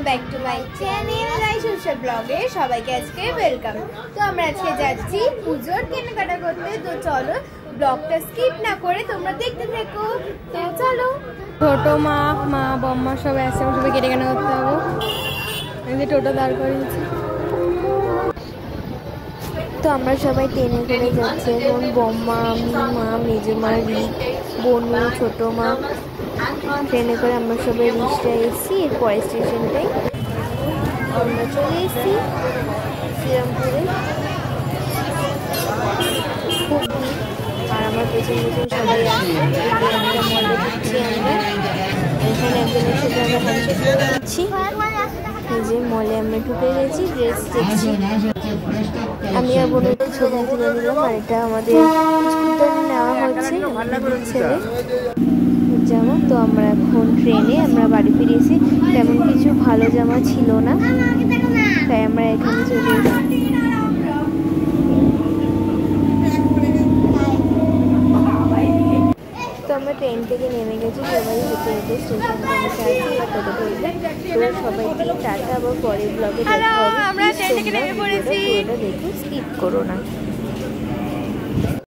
Back to my channel রাইসুসা ব্লগে সবাইকে আজকে ওয়েলকাম। তো আমরা আজকে যাচ্ছি পুজোর কেনাকাটা করতে, তো চলো ব্লগটা স্কিপ না করে তোমরা দেখতে থাকো। তো চলো, ছোট মা বম্মা সবাই আসছে, সবাই কেনাকাটা করতে হবে। এই যে টোটো দাঁড় করিয়েছি। তো আমরা সবাই ট্রেনে করে যাচ্ছি এখন, বম্মা, আমি, মা, মেজমা, রিক, বনু, ছোট মা। ট্রেনে করে আমরা সবাই রিক্সায় এসেছি। এর পরের স্টেশনটাই আমরা চলে এসেছি শ্রীরামপুরে। খুব ভিড়, আর আমার পেছন পেছন সবাই আসছে। একটা মলে ঢুকছি আমরা, এখানে একজনের সাথে আমরা হ্যান্ডশেক করে দিচ্ছি। এই যে মলে আমরা ঢুকে গেছি, ড্রেস দেখছি। আমি আর বোনের ছবি তুলে নিলাম, আর এটা আমাদের স্কুটার নেওয়া হচ্ছে আমাদের ছেলে জামা। তো আমরা এখন ট্রেনে আমরা বাড়ি ফিরেছি। তেমন কিছু ভালো জামা ছিল না, তাই আমরা এখানে চলে এসেছি। তো আমরা ট্রেন থেকে নেমে গেছি, সবাই হেঁটে হেঁটে স্টেশন পৌঁছে আসছি ফটো তুলতে। তো সবাইকে টাটা, আবার পরের ব্লগে দেখা হবে। পুরোটা দেখো, স্কিপ করো না।